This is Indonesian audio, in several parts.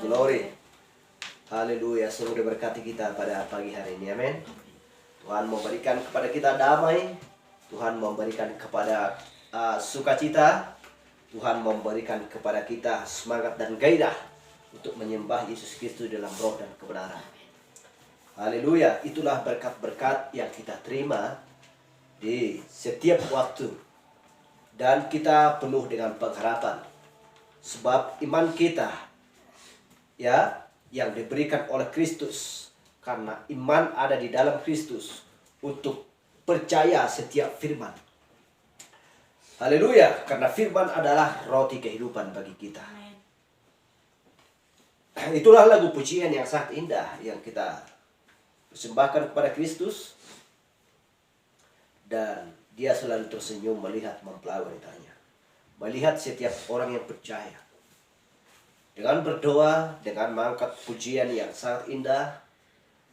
Glory. Haleluya. Semoga berkati kita pada pagi hari ini. Amin. Tuhan memberikan kepada kita damai. Tuhan memberikan kepada sukacita. Tuhan memberikan kepada kita semangat dan gairah untuk menyembah Yesus Kristus dalam roh dan kebenaran. Haleluya. Itulah berkat-berkat yang kita terima di setiap waktu. Dan kita penuh dengan pengharapan. Sebab iman kita yang diberikan oleh Kristus, karena iman ada di dalam Kristus untuk percaya setiap firman. Haleluya, karena firman adalah roti kehidupan bagi kita. Itulah lagu pujian yang sangat indah yang kita persembahkan kepada Kristus, dan dia selalu tersenyum melihat mempelai wanitanya, melihat setiap orang yang percaya. Dengan berdoa, dengan mengangkat pujian yang sangat indah,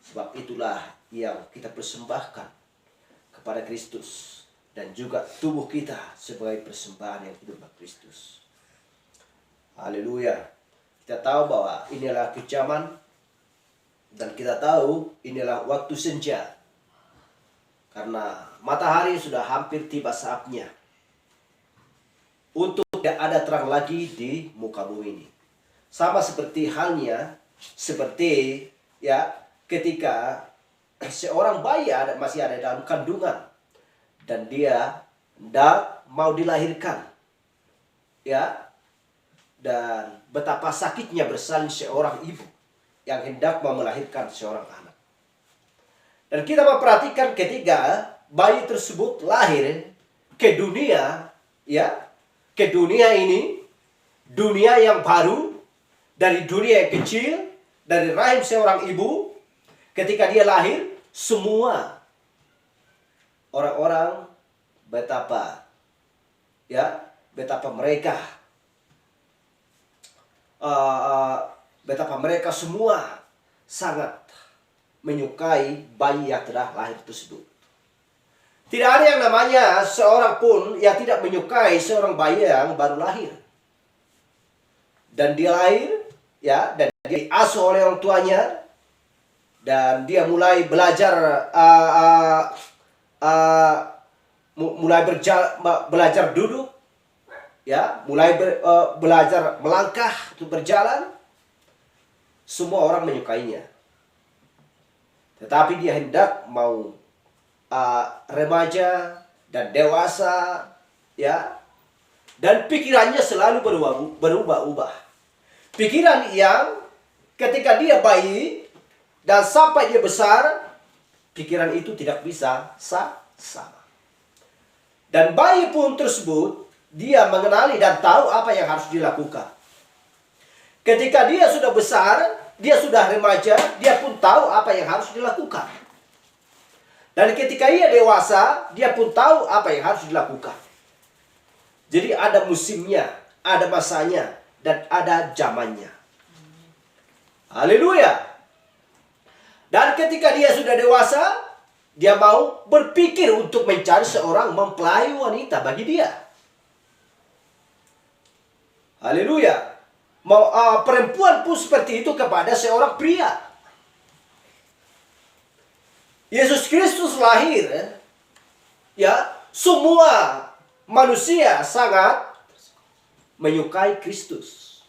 sebab itulah yang kita persembahkan kepada Kristus, dan juga tubuh kita sebagai persembahan yang hidup bagi Kristus. Haleluya. Kita tahu bahwa inilah kejaman, dan kita tahu inilah waktu senja, karena matahari sudah hampir tiba saatnya untuk tidak ada terang lagi di muka bumi ini. Sama seperti halnya ketika seorang bayi masih ada dalam kandungan dan dia tidak mau dilahirkan, dan betapa sakitnya bersalin seorang ibu yang hendak mau melahirkan seorang anak. Dan kita memperhatikan ketika bayi tersebut lahir ke dunia, ke dunia ini, dunia yang baru, dari dunia yang kecil, dari rahim seorang ibu. Ketika dia lahir, semua orang-orang betapa mereka semua sangat menyukai bayi yang telah lahir tersebut. Tidak ada yang namanya seorang pun yang tidak menyukai seorang bayi yang baru lahir. Dan dia lahir, dan dia diasuh oleh orang tuanya, dan dia mulai belajar belajar duduk, mulai belajar melangkah untuk berjalan. Semua orang menyukainya. Tetapi dia hendak mau remaja dan dewasa, dan pikirannya selalu berubah-ubah. Pikiran yang ketika dia bayi dan sampai dia besar, pikiran itu tidak bisa sama. Dan bayi pun tersebut, dia mengenali dan tahu apa yang harus dilakukan. Ketika dia sudah besar, dia sudah remaja, dia pun tahu apa yang harus dilakukan. Dan ketika ia dewasa, dia pun tahu apa yang harus dilakukan. Jadi ada musimnya, ada masanya, dan ada zamannya. Haleluya. Dan ketika dia sudah dewasa, dia mau berpikir untuk mencari seorang mempelai wanita bagi dia. Haleluya. Perempuan pun seperti itu kepada seorang pria. Yesus Kristus lahir, semua manusia sangat menyukai Kristus,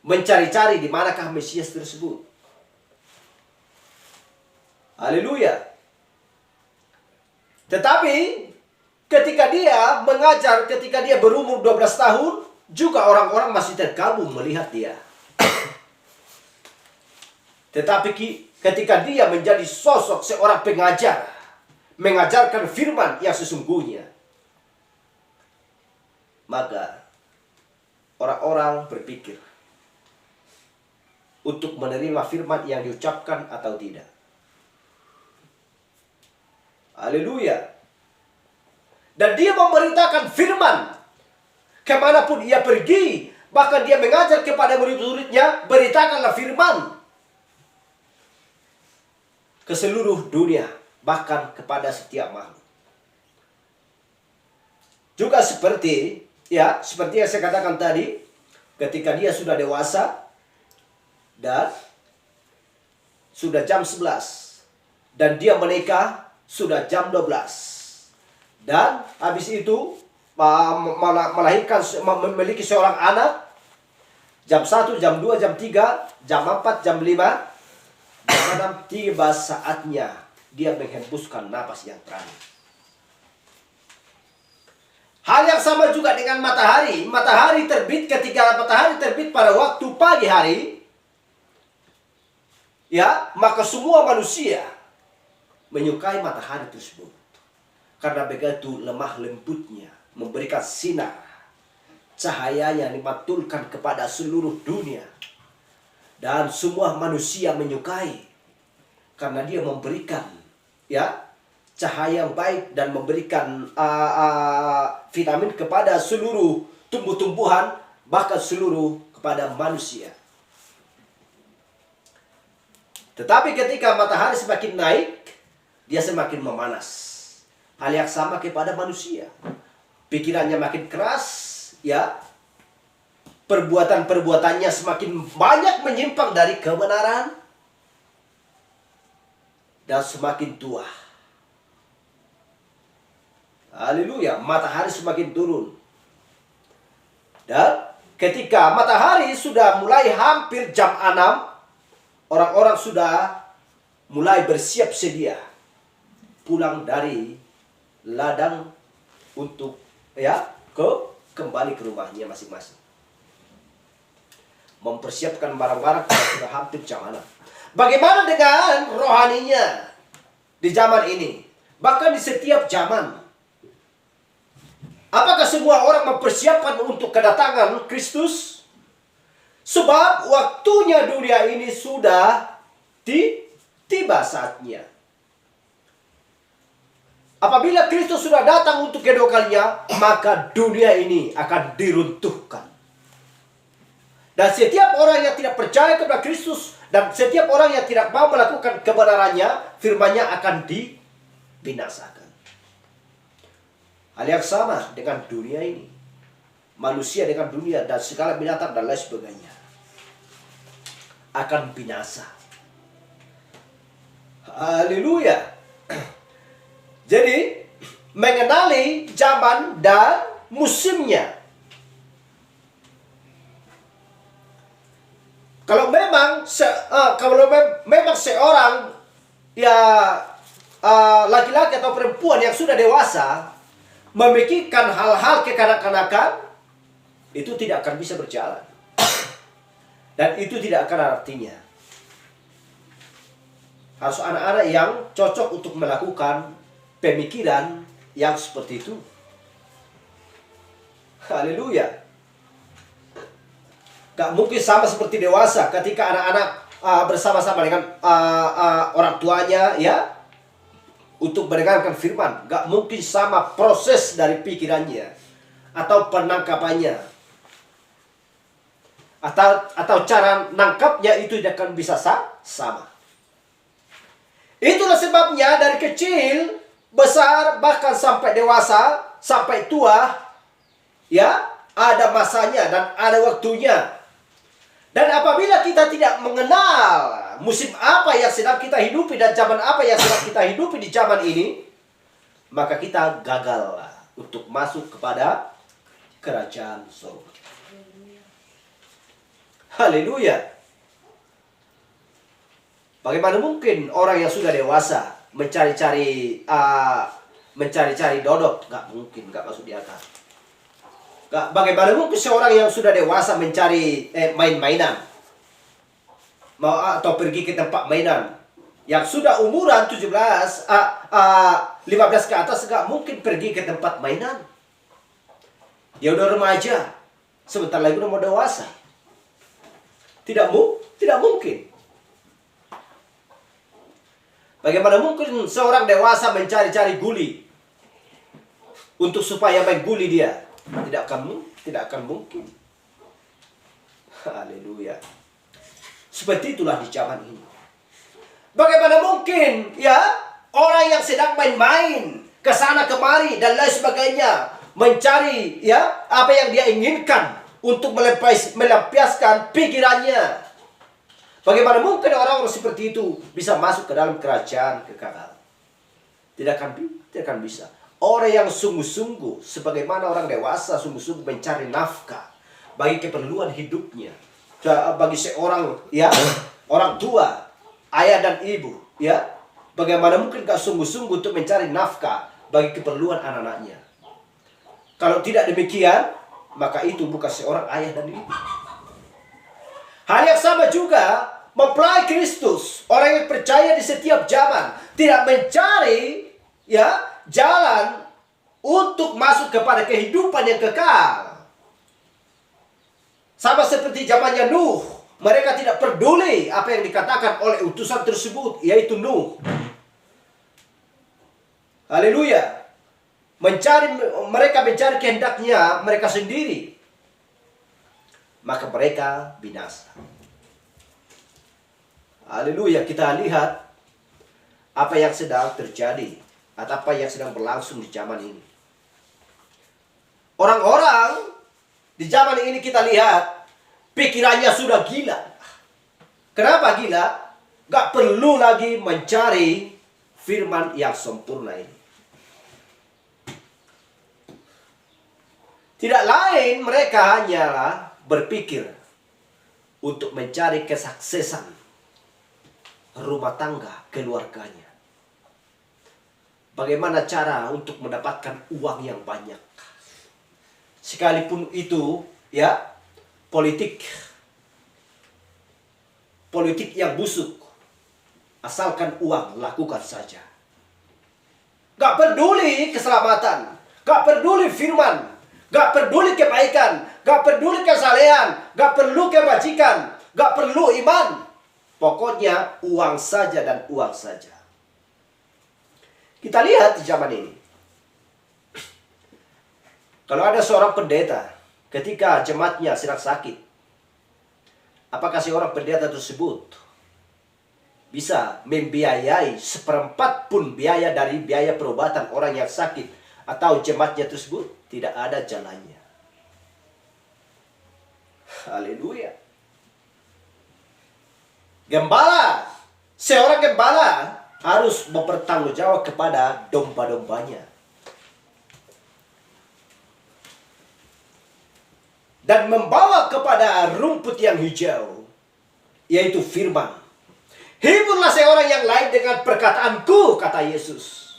mencari-cari di manakah Mesias tersebut. Haleluya. Tetapi ketika dia mengajar, ketika dia berumur 12 tahun, juga orang-orang masih terkagum melihat dia. Tetapi ketika dia menjadi sosok seorang pengajar, mengajarkan firman yang sesungguhnya, maka orang-orang berpikir untuk menerima firman yang diucapkan atau tidak. Haleluya. Dan dia memberitakan firman kemanapun ia pergi. Bahkan dia mengajar kepada murid-muridnya, beritakanlah firman ke seluruh dunia, bahkan kepada setiap makhluk. Juga seperti yang saya katakan tadi, ketika dia sudah dewasa, dan sudah jam 11. Dan dia menikah sudah jam 12. Dan habis itu melahirkan, memiliki seorang anak jam 1, jam 2, jam 3, jam 4, jam 5. Jam 6 tiba saatnya dia menghembuskan napas yang terakhir. Hal yang sama juga dengan matahari. Matahari terbit, ketika matahari terbit pada waktu pagi hari, ya, maka semua manusia menyukai matahari tersebut. Karena begitu lemah lembutnya, memberikan sinar, cahayanya dimantulkan kepada seluruh dunia. Dan semua manusia menyukai. Karena dia memberikan, ya, cahaya yang baik dan memberikan vitamin kepada seluruh tumbuh-tumbuhan, bahkan seluruh kepada manusia. Tetapi ketika matahari semakin naik, dia semakin memanas. Hal yang sama kepada manusia. Pikirannya makin keras, ya. Perbuatan-perbuatannya semakin banyak menyimpang dari kebenaran. Dan semakin tua. Haleluya, matahari semakin turun. Dan ketika matahari sudah mulai hampir jam 6, orang-orang sudah mulai bersiap sedia pulang dari ladang untuk, ya, kembali ke rumahnya masing-masing. Mempersiapkan barang-barang karena sudah hampir jam 6. Bagaimana dengan rohaninya di zaman ini? Bahkan di setiap zaman. Apakah semua orang mempersiapkan untuk kedatangan Kristus? Sebab waktunya dunia ini sudah tiba saatnya. Apabila Kristus sudah datang untuk kedua kalinya, maka dunia ini akan diruntuhkan. Dan setiap orang yang tidak percaya kepada Kristus, dan setiap orang yang tidak mau melakukan kebenarannya, firman-Nya akan dibinasakan. Hal yang sama dengan dunia ini. Manusia dengan dunia dan segala binatang dan lain sebagainya akan binasa. Haleluya. Jadi, mengenali zaman dan musimnya. Kalau memang seorang, ya, laki-laki atau perempuan yang sudah dewasa memikirkan hal-hal kekanak-kanakan, itu tidak akan bisa berjalan. Dan itu tidak akan artinya. Harus anak-anak yang cocok untuk melakukan pemikiran yang seperti itu. Haleluya. Gak mungkin sama seperti dewasa ketika anak-anak bersama-sama dengan orang tuanya, ya, untuk mendengarkan firman. Gak mungkin sama proses dari pikirannya atau penangkapannya. Atau cara nangkapnya itu tidak akan bisa sama. Itulah sebabnya dari kecil, besar, bahkan sampai dewasa, sampai tua, ya, ada masanya dan ada waktunya. Dan apabila kita tidak mengenal musim apa yang sedang kita hidupi dan zaman apa yang sedang kita hidupi di zaman ini, maka kita gagal untuk masuk kepada kerajaan surga. Haleluya. Bagaimana mungkin orang yang sudah dewasa mencari-cari dodot? Gak mungkin, gak masuk di akal. Bagaimana mungkin seorang yang sudah dewasa mencari main-mainan atau pergi ke tempat mainan? Yang sudah umuran 15 ke atas gak mungkin pergi ke tempat mainan. Dia udah remaja, sebentar lagi udah mau dewasa. Tidak mungkin. Bagaimana mungkin seorang dewasa mencari-cari guli untuk supaya main guli dia? Tidak akan mungkin. Haleluya. Seperti itulah di zaman ini. Bagaimana mungkin, ya, orang yang sedang main-main ke sana kemari dan lain sebagainya, mencari, ya, apa yang dia inginkan untuk melampiaskan pikirannya. Bagaimana mungkin orang-orang seperti itu bisa masuk ke dalam kerajaan kekal? Tidak akan bisa. Orang yang sungguh-sungguh, sebagaimana orang dewasa sungguh-sungguh mencari nafkah bagi keperluan hidupnya, bagi seorang orang tua, ayah dan ibu, bagaimana mungkin gak sungguh-sungguh untuk mencari nafkah bagi keperluan anak-anaknya? Kalau tidak demikian, maka itu bukan seorang ayah dan ibu. Hal yang sama juga mempelai Kristus, orang yang percaya di setiap zaman, tidak mencari jalan untuk masuk kepada kehidupan yang kekal. Sama seperti zamannya Nuh, mereka tidak peduli apa yang dikatakan oleh utusan tersebut, yaitu Nuh. Haleluya. Mereka mencari kehendaknya mereka sendiri, maka mereka binasa. Haleluya. Kita lihat apa yang sedang terjadi atau apa yang sedang berlangsung di zaman ini. Orang-orang di zaman ini kita lihat pikirannya sudah gila. Kenapa gila? Gak perlu lagi mencari firman yang sempurna ini. Tidak lain, mereka hanyalah berpikir untuk mencari kesuksesan rumah tangga keluarganya. Bagaimana cara untuk mendapatkan uang yang banyak? Sekalipun itu politik yang busuk, asalkan uang, lakukan saja. Gak peduli keselamatan, gak peduli firman, gak peduli kebaikan, gak peduli kesalehan, gak perlu kebajikan, gak perlu iman. Pokoknya uang saja dan uang saja. Kita lihat di zaman ini. Kalau ada seorang pendeta ketika jemaatnya sedang sakit, apakah seorang pendeta tersebut bisa membiayai 1/4 pun biaya dari biaya perobatan orang yang sakit atau jemaatnya tersebut? Tidak ada jalannya. Haleluya. Gembala, seorang gembala harus bertanggung kepada domba-dombanya. Dan membawa kepada rumput yang hijau, yaitu firman. Hiburlah seorang yang lain dengan perkataanku, kata Yesus.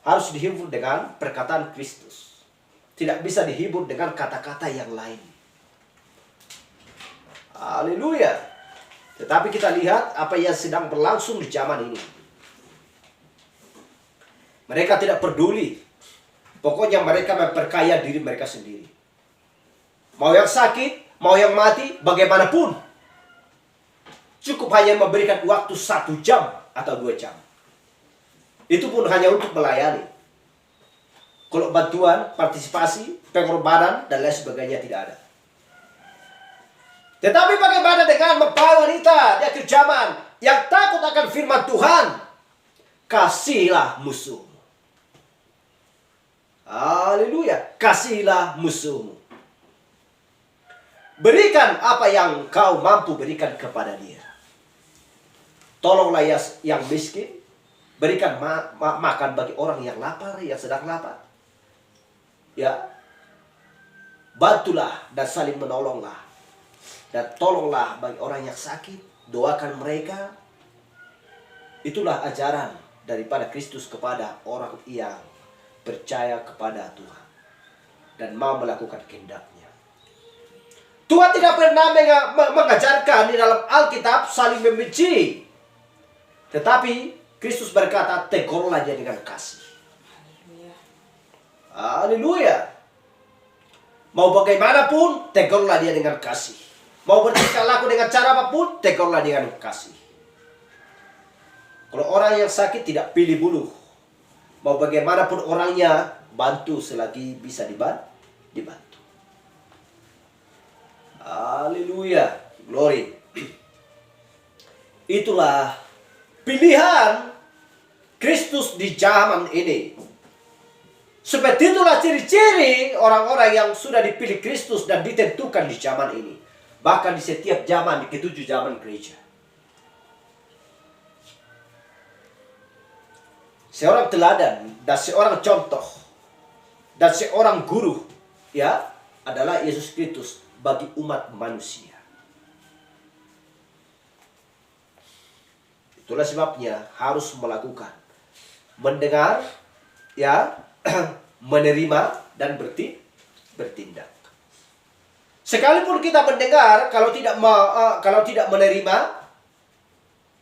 Harus dihibur dengan perkataan Kristus. Tidak bisa dihibur dengan kata-kata yang lain. Haleluya. Tetapi kita lihat apa yang sedang berlangsung di zaman ini. Mereka tidak peduli. Pokoknya mereka memperkaya diri mereka sendiri. Mau yang sakit, mau yang mati, bagaimanapun. Cukup hanya memberikan waktu 1 jam atau 2 jam. Itu pun hanya untuk melayani. Kalau bantuan, partisipasi, pengorbanan, dan lain sebagainya tidak ada. Tetapi bagaimana dengan mempelai wanita di akhir zaman yang takut akan firman Tuhan? Kasihilah musuhmu. Haleluya. Kasihilah musuhmu. Berikan apa yang kau mampu berikan kepada dia. Tolonglah yang miskin. Berikan makan bagi orang yang lapar, yang sedang lapar. Bantulah dan saling menolonglah. Dan tolonglah bagi orang yang sakit. Doakan mereka. Itulah ajaran daripada Kristus kepada orang yang percaya kepada Tuhan. Dan mau melakukan kehendaknya. Tuhan tidak pernah mengajarkan di dalam Alkitab saling membenci. Tetapi Kristus berkata, tegurlah dia dengan kasih. Haleluya. Mau bagaimanapun, tegurlah dia dengan kasih. Mau bertingkah laku dengan cara apapun, tegurlah dengan kasih. Kalau orang yang sakit tidak pilih bulu. Mau bagaimanapun orangnya, bantu selagi bisa dibantu. Haleluya. Glory. Itulah pilihan Kristus di zaman ini. Seperti itulah ciri-ciri orang-orang yang sudah dipilih Kristus dan ditentukan di zaman ini. Bahkan di setiap zaman, di ketujuh zaman gereja. Seorang teladan dan seorang contoh dan seorang guru, ya, adalah Yesus Kristus bagi umat manusia. Itulah sebabnya harus melakukan, mendengar, ya, menerima dan bertindak. Sekalipun kita mendengar, kalau tidak menerima,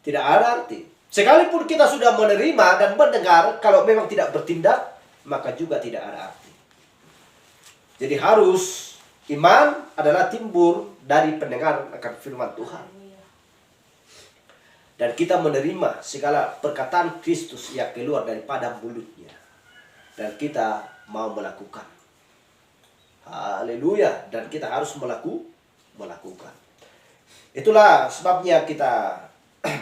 tidak ada arti. Sekalipun kita sudah menerima dan mendengar, kalau memang tidak bertindak, maka juga tidak ada arti. Jadi harus, iman adalah timbul dari pendengaran akan firman Tuhan. Dan kita menerima segala perkataan Kristus yang keluar daripada mulutnya. Dan kita mau melakukan. Haleluya. Dan kita harus melakukan. Itulah sebabnya kita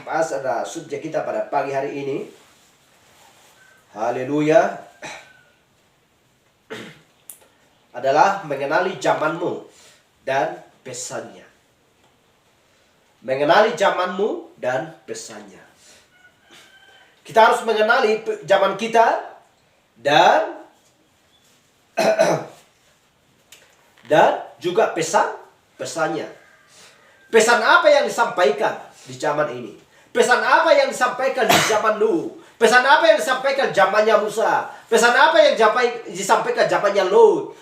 bahas ada subjek kita pada pagi hari ini. Haleluya. Adalah mengenali zamanmu dan pesannya. Mengenali zamanmu dan pesannya. Kita harus mengenali zaman kita dan juga pesannya. Pesan apa yang disampaikan di zaman ini? Pesan apa yang disampaikan di zaman Nuh? Pesan apa yang disampaikan zamannya Musa? Pesan apa yang disampaikan zamannya Lot?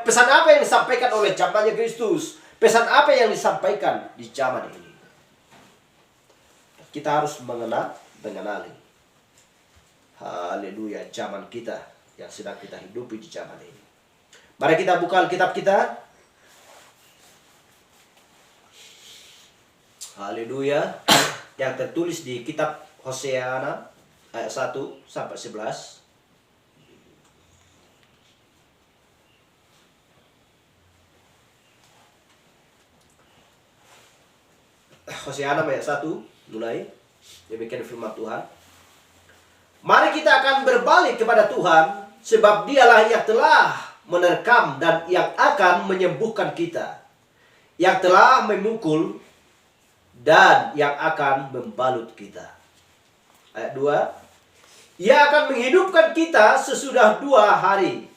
Pesan apa yang disampaikan oleh zamannya Kristus? Pesan apa yang disampaikan di zaman ini? Kita harus mengenali. Haleluya, zaman kita yang sedang kita hidupi di zaman ini. Mari kita buka Alkitab kita. Haleluya. Yang tertulis di kitab Hosea ayat 1 sampai 11. Hosea ayat 1 mulai. Demikian firman Tuhan. Mari kita akan berbalik kepada Tuhan, sebab Dialah yang telah menerkam dan yang akan menyembuhkan kita, yang telah memukul dan yang akan membalut kita. Ayat 2. Ia akan menghidupkan kita sesudah 2 hari.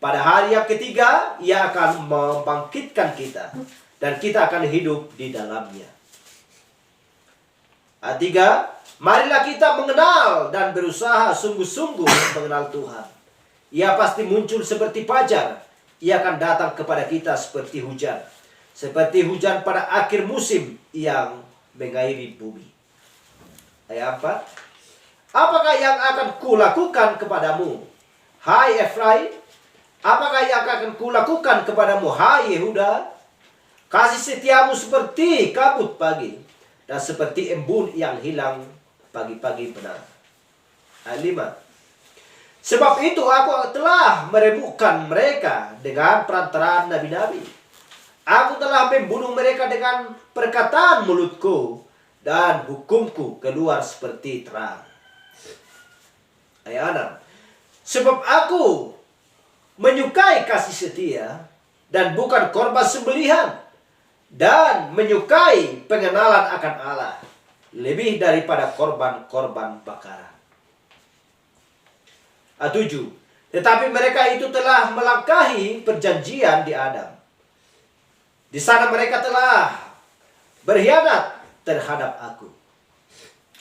Pada hari yang ketiga, Ia akan membangkitkan kita, dan kita akan hidup di dalamnya. Ayat 3. Marilah kita mengenal dan berusaha sungguh-sungguh mengenal Tuhan. Ia pasti muncul seperti fajar. Ia akan datang kepada kita seperti hujan. Seperti hujan pada akhir musim yang mengairi bumi. Ayat 4. Apakah yang akan kulakukan kepadamu, hai Efraim? Apakah yang akan kulakukan kepadamu, hai Yehuda? Kasih setiamu seperti kabut pagi, dan seperti embun yang hilang pagi-pagi benar. Ayat 5. Sebab itu aku telah meremukkan mereka dengan perantaraan nabi-nabi. Aku telah membunuh mereka dengan perkataan mulutku, dan hukumku keluar seperti terang. Ayat 6. Sebab aku menyukai kasih setia dan bukan korban sembelihan, dan menyukai pengenalan akan Allah lebih daripada korban-korban bakaran. Ayat 7. Tetapi mereka itu telah melangkahi perjanjian di Adam. Di sana mereka telah berkhianat terhadap aku.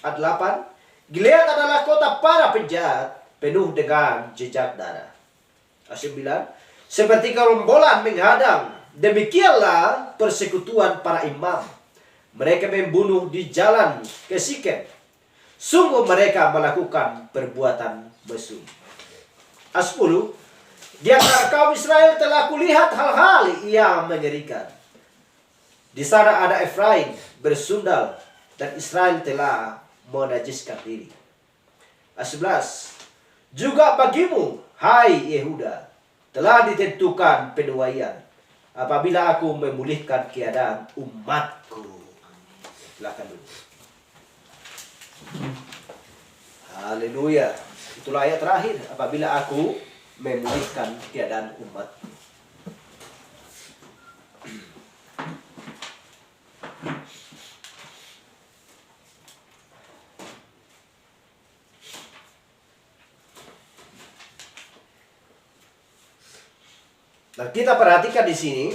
Ayat 8. Gilead adalah kota para penjahat, penuh dengan jejak darah. Ayat 9. Seperti gerombolan menghadang, demikianlah persekutuan para imam. Mereka membunuh di jalan ke Sikem. Sungguh mereka melakukan perbuatan mesum. Ayat 10. Di antara kaum Israel telah kulihat hal-hal yang mengerikan. Di sana ada Efraim bersundal, dan Israel telah menajiskan diri. Ayat 11. Juga bagimu, hai Yehuda, telah ditentukan penuaian apabila aku memulihkan keadaan umatku. Silakan dulu. Haleluya. Itulah ayat terakhir. Apabila aku memulihkan keadaan umatku. Nah, kita perhatikan di sini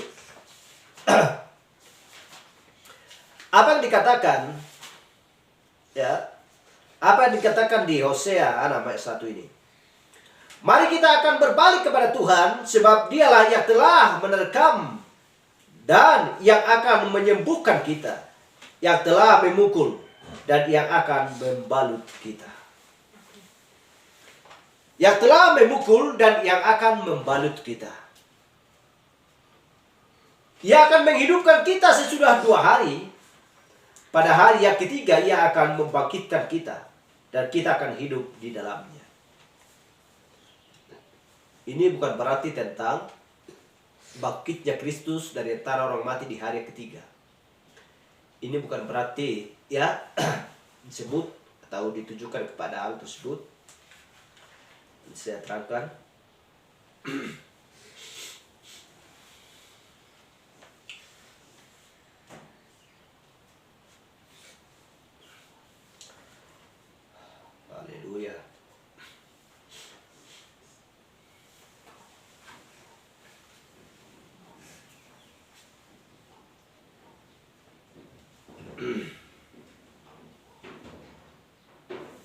apa yang dikatakan, ya, apa yang dikatakan di Hosea 6 ayat 1 ini. Mari kita akan berbalik kepada Tuhan, sebab Dialah yang telah menerkam dan yang akan menyembuhkan kita, yang telah memukul dan yang akan membalut kita. Yang telah memukul dan yang akan membalut kita. Ia akan menghidupkan kita sesudah 2 hari. Pada hari yang ketiga ia akan membangkitkan kita, dan kita akan hidup di dalamnya. Ini bukan berarti tentang bangkitnya Kristus dari antara orang mati di hari ketiga. Ini bukan berarti, ya, disebut atau ditujukan kepada hal tersebut. Saya terangkan. Haleluya.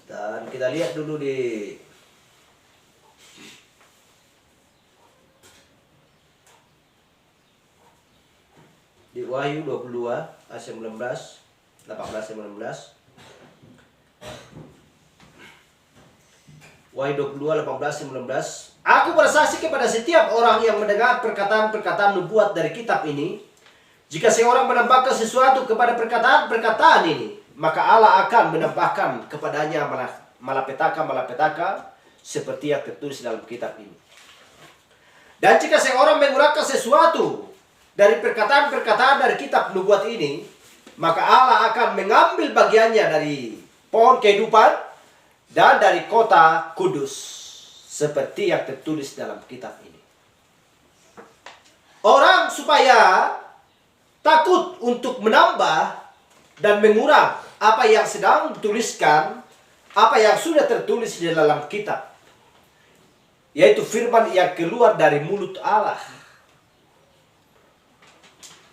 Dan kita lihat dulu di Wahyu 22 ayat 19, 18-19. Wahyu 22, 18-19. Aku bersaksi kepada setiap orang yang mendengar perkataan-perkataan nubuat dari kitab ini. Jika seorang menambahkan sesuatu kepada perkataan-perkataan ini, maka Allah akan menambahkan kepadanya malapetaka-malapetaka seperti yang tertulis dalam kitab ini. Dan jika seorang mengurangkan sesuatu dari perkataan-perkataan dari kitab nubuat ini, maka Allah akan mengambil bagiannya dari pohon kehidupan dan dari kota kudus, seperti yang tertulis dalam kitab ini. Orang supaya takut untuk menambah dan mengurang apa yang sedang dituliskan, apa yang sudah tertulis di dalam kitab, yaitu firman yang keluar dari mulut Allah.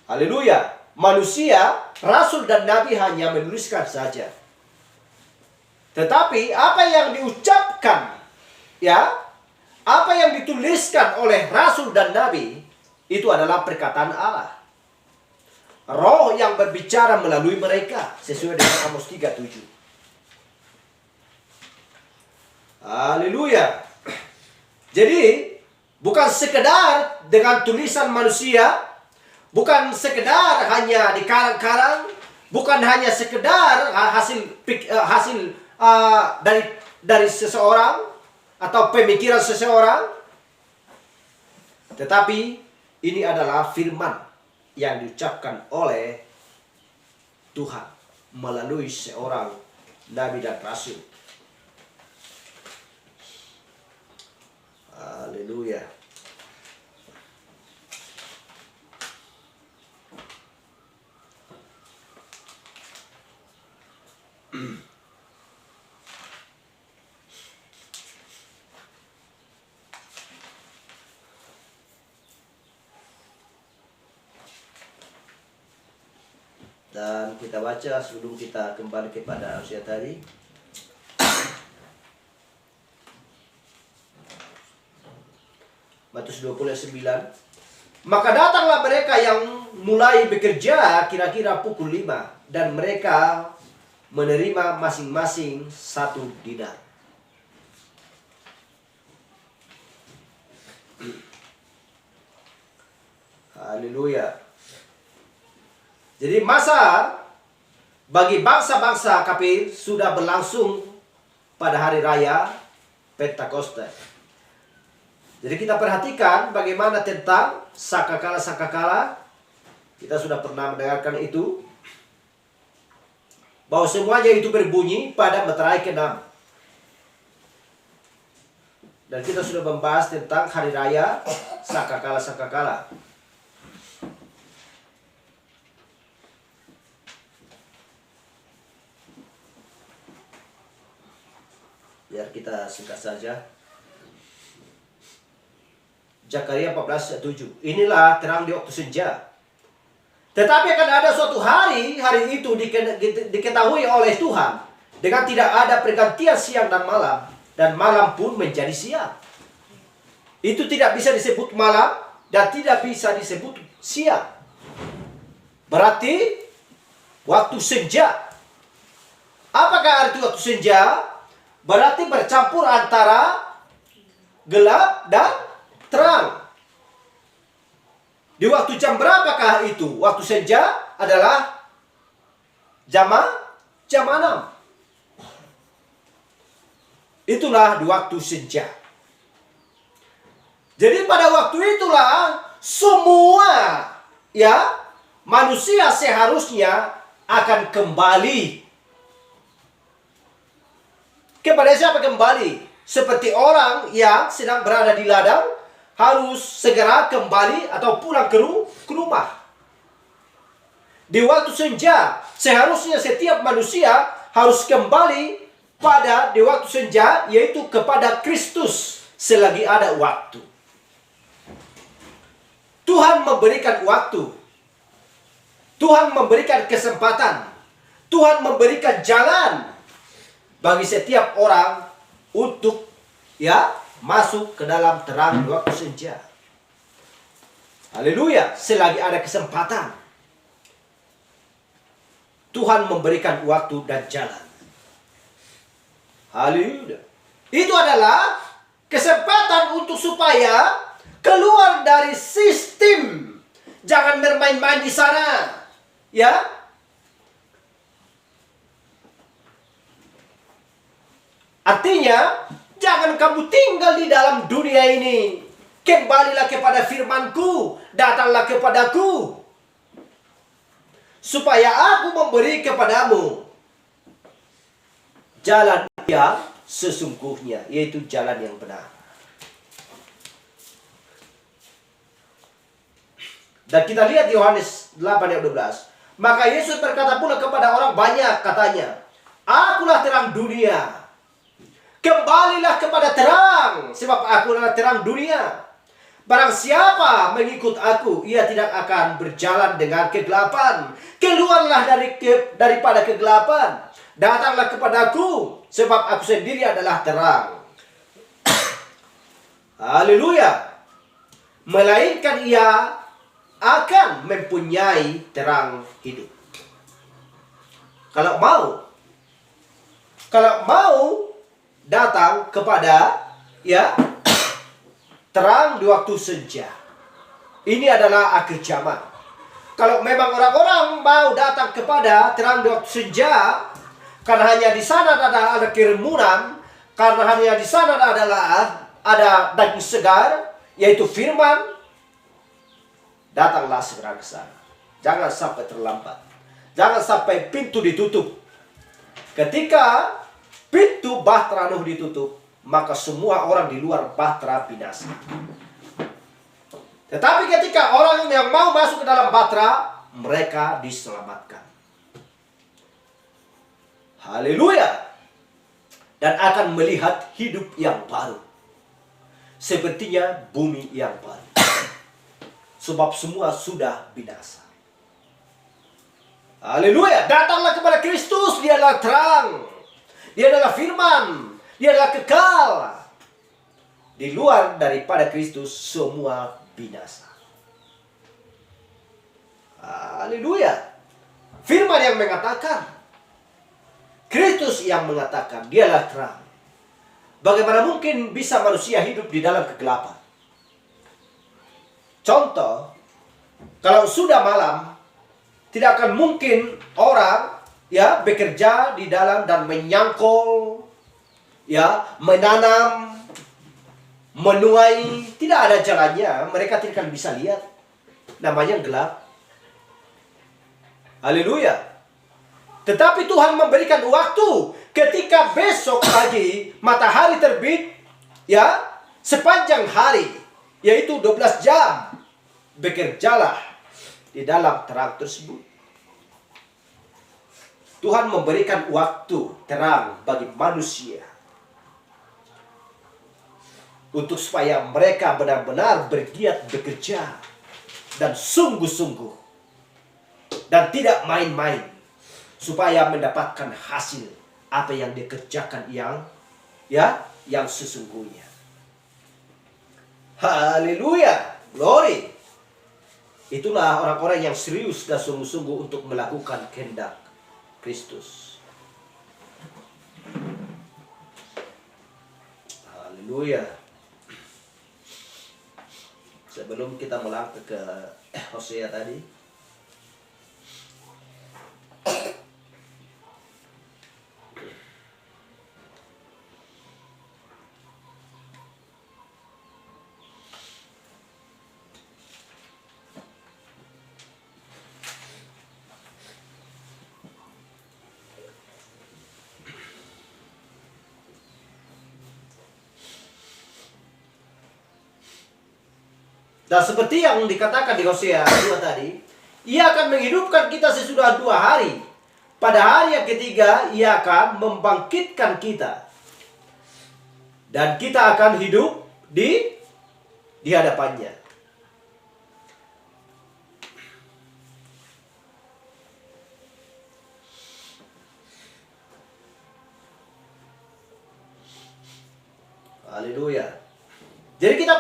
Haleluya. Manusia, rasul dan nabi hanya menuliskan saja. Tetapi apa yang diucapkan, ya, apa yang dituliskan oleh rasul dan nabi, itu adalah perkataan Allah. Roh yang berbicara melalui mereka, sesuai dengan Amos 3:7. Haleluya. Jadi, bukan sekedar dengan tulisan manusia, bukan sekedar hanya di karang-karang, bukan hanya sekedar hasil dari seseorang atau pemikiran seseorang, tetapi ini adalah firman yang diucapkan oleh Tuhan melalui seorang nabi dan rasul. Haleluya. Dan kita baca sebelum kita kembali kepada usia tadi. Matius 20:9. Maka datanglah mereka yang mulai bekerja kira-kira pukul 5, dan mereka menerima masing-masing 1 dinar. Haleluya. Jadi masa bagi bangsa-bangsa kafir sudah berlangsung pada hari raya Pentakosta. Jadi kita perhatikan bagaimana tentang sangkakala. Kita sudah pernah mendengarkan itu, bahwa semuanya itu berbunyi pada meterai ke-6. Dan kita sudah membahas tentang hari raya sangkakala. Biar kita singkat saja. Zakaria 14:7. Inilah terang di waktu senja. Tetapi akan ada suatu hari itu diketahui oleh Tuhan dengan tidak ada pergantian siang dan malam pun menjadi siang. Itu tidak bisa disebut malam dan tidak bisa disebut siang. Berarti waktu senja. Apakah arti waktu senja? Berarti bercampur antara gelap dan terang. Di waktu jam berapakah itu? Waktu senja adalah jam 6. Itulah di waktu senja. Jadi pada waktu itulah semua manusia seharusnya akan kembali. Kepada siapa kembali? Seperti orang yang sedang berada di ladang harus segera kembali atau pulang ke rumah. Di waktu senja seharusnya setiap manusia harus kembali di waktu senja, yaitu kepada Kristus selagi ada waktu. Tuhan memberikan waktu. Tuhan memberikan kesempatan. Tuhan memberikan jalan bagi setiap orang untuk masuk ke dalam terang waktu senja. Haleluya, selagi ada kesempatan. Tuhan memberikan waktu dan jalan. Haleluya. Itu adalah kesempatan untuk supaya keluar dari sistem. Jangan bermain-main di sana. Artinya, jangan kamu tinggal di dalam dunia ini. Kembalilah kepada firman-Ku, datanglah kepadaku, supaya aku memberi kepadamu jalan yang sesungguhnya, yaitu jalan yang benar. Dan kita lihat di Yohanes 8:12. Maka Yesus berkata pula kepada orang banyak, katanya, "Akulah terang dunia. Kembalilah kepada terang, sebab aku adalah terang dunia. Barang siapa mengikut aku, ia tidak akan berjalan dengan kegelapan. Keluarlah daripada kegelapan. Datanglah kepadaku, sebab aku sendiri adalah terang." Haleluya. Melainkan ia akan mempunyai terang hidup. Kalau mau datang kepada terang di waktu senja. Ini adalah akhir zaman. Kalau memang orang-orang mau datang kepada terang di waktu senja, karena hanya di sana ada keremunan, karena hanya di sana ada daging segar, yaitu firman, datanglah segera ke sana. Jangan sampai terlambat. Jangan sampai pintu ditutup. Ketika pintu bahtera Nuh ditutup, maka semua orang di luar bahtera binasa. Tetapi ketika orang yang mau masuk ke dalam bahtera, mereka diselamatkan. Haleluya. Dan akan melihat hidup yang baru. Sepertinya bumi yang baru. Sebab semua sudah binasa. Haleluya. Datanglah kepada Kristus. Dia adalah terang. Dia adalah firman. Dia adalah kekal. Di luar daripada Kristus semua binasa. Haleluya. Firman yang mengatakan, Kristus yang mengatakan, dialah terang. Bagaimana mungkin bisa manusia hidup di dalam kegelapan? Contoh, kalau sudah malam, tidak akan mungkin orang bekerja di dalam dan menyangkul, menanam, menuai. Tidak ada jalannya. Mereka tidak akan bisa lihat. Namanya gelap. Haleluya. Tetapi Tuhan memberikan waktu. Ketika besok pagi matahari terbit, sepanjang hari, yaitu 12 jam, bekerjalah di dalam terang tersebut. Tuhan memberikan waktu terang bagi manusia. untuk supaya mereka benar-benar bergiat bekerja dan sungguh-sungguh dan tidak main-main supaya mendapatkan hasil apa yang dikerjakan yang sesungguhnya. Haleluya, glory. Itulah orang-orang yang serius dan sungguh-sungguh untuk melakukan kehendak Kristus. Haleluya. Sebelum kita melangkah ke Hosea tadi, dan seperti yang dikatakan di Hosea 2 tadi, Ia akan menghidupkan kita sesudah 2 hari. Pada hari yang ketiga, Ia akan membangkitkan kita. Dan kita akan hidup di hadapannya. Haleluya. Jadi kita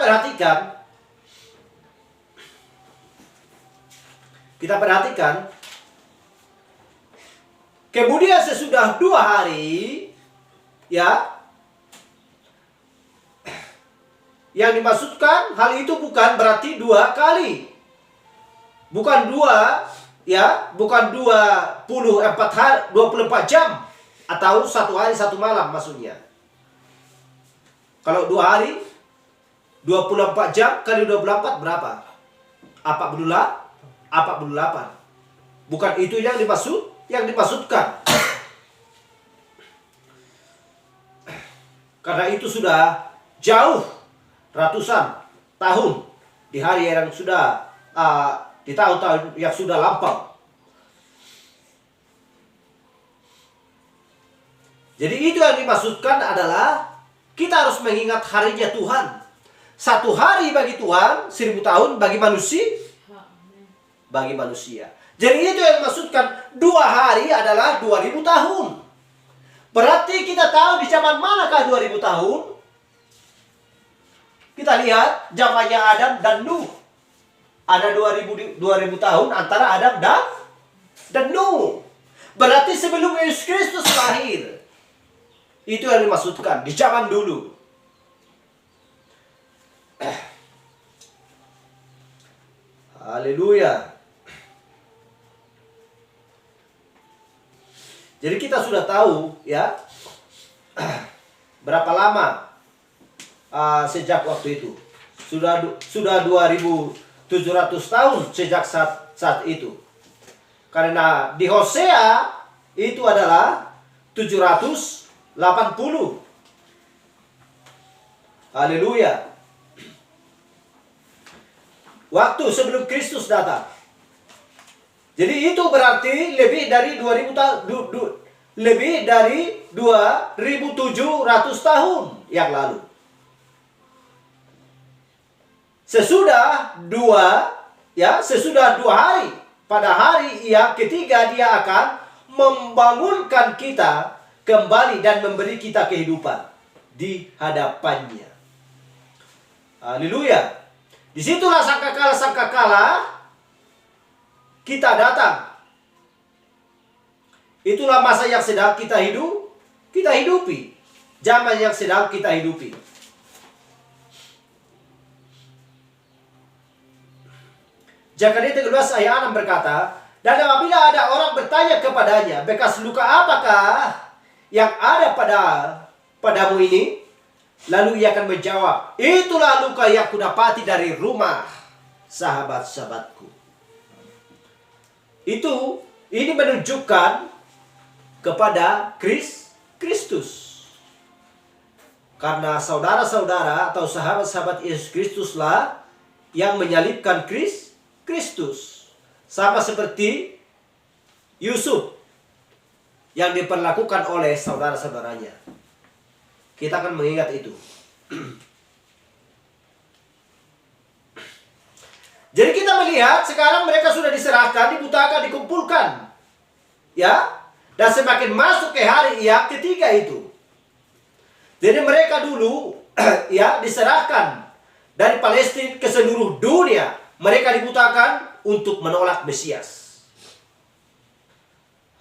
perhatikan, kemudian sesudah 2 hari, ya, yang dimaksudkan hal itu bukan berarti 2 kali, bukan 2, ya, bukan 24 jam atau 1 hari 1 malam maksudnya. Kalau 2 hari 24 jam kali 24 berapa? 48. Bukan itu yang dimaksudkan. Karena itu sudah jauh ratusan tahun di hari yang sudah di tahun-tahun yang sudah lampau. Jadi itu yang dimaksudkan adalah kita harus mengingat harinya Tuhan. 1 hari bagi Tuhan, 1000 tahun bagi manusia. Jadi itu yang dimaksudkan 2 hari adalah 2000 tahun. Berarti kita tahu di zaman manakah 2000 tahun? Kita lihat zamannya Adam dan Nuh. Ada 2000 tahun antara Adam dan Nuh. Berarti sebelum Yesus Kristus lahir. Itu yang dimaksudkan di zaman dulu. Haleluya. Jadi kita sudah tahu, ya, berapa lama sejak waktu itu. Sudah 2700 tahun sejak saat itu. Karena di Hosea itu adalah 780. Haleluya. Waktu sebelum Kristus datang. Jadi itu berarti lebih dari 2700 tahun yang lalu. Sesudah 2 hari, pada hari yang ketiga Dia akan membangunkan kita kembali dan memberi kita kehidupan di hadapannya. Haleluya. Disitulah sangkakala kita datang. Itulah masa yang sedang kita hidupi. Zaman yang sedang kita hidupi. Zakaria 13 ayat 6 berkata, dan apabila ada orang bertanya kepadanya, bekas luka apakah yang ada padamu ini? Lalu ia akan menjawab, itulah luka yang kudapati dari rumah sahabat-sahabatku. Ini menunjukkan kepada Kristus. Karena saudara-saudara atau sahabat-sahabat Yesus Kristuslah yang menyalibkan Kristus. Sama seperti Yusuf yang diperlakukan oleh saudara-saudaranya. Kita akan mengingat itu. Jadi kita melihat sekarang mereka sudah diserahkan, dibutakan, dikumpulkan. Ya. Dan semakin masuk ke hari yang ketiga itu. Jadi mereka dulu ya diserahkan dari Palestina ke seluruh dunia. Mereka dibutakan untuk menolak Mesias.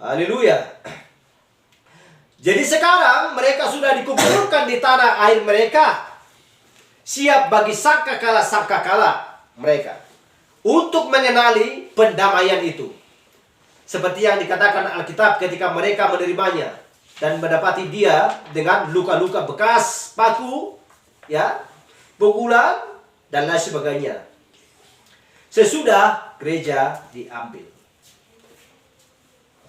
Haleluya. Jadi sekarang mereka sudah dikumpulkan di tanah air mereka. Siap bagi sangkakala mereka. Untuk mengenali pendamaian itu. Seperti yang dikatakan Alkitab ketika mereka menerimanya. Dan mendapati dia dengan luka-luka bekas paku, ya, pukulan, dan lain sebagainya. Sesudah gereja diambil.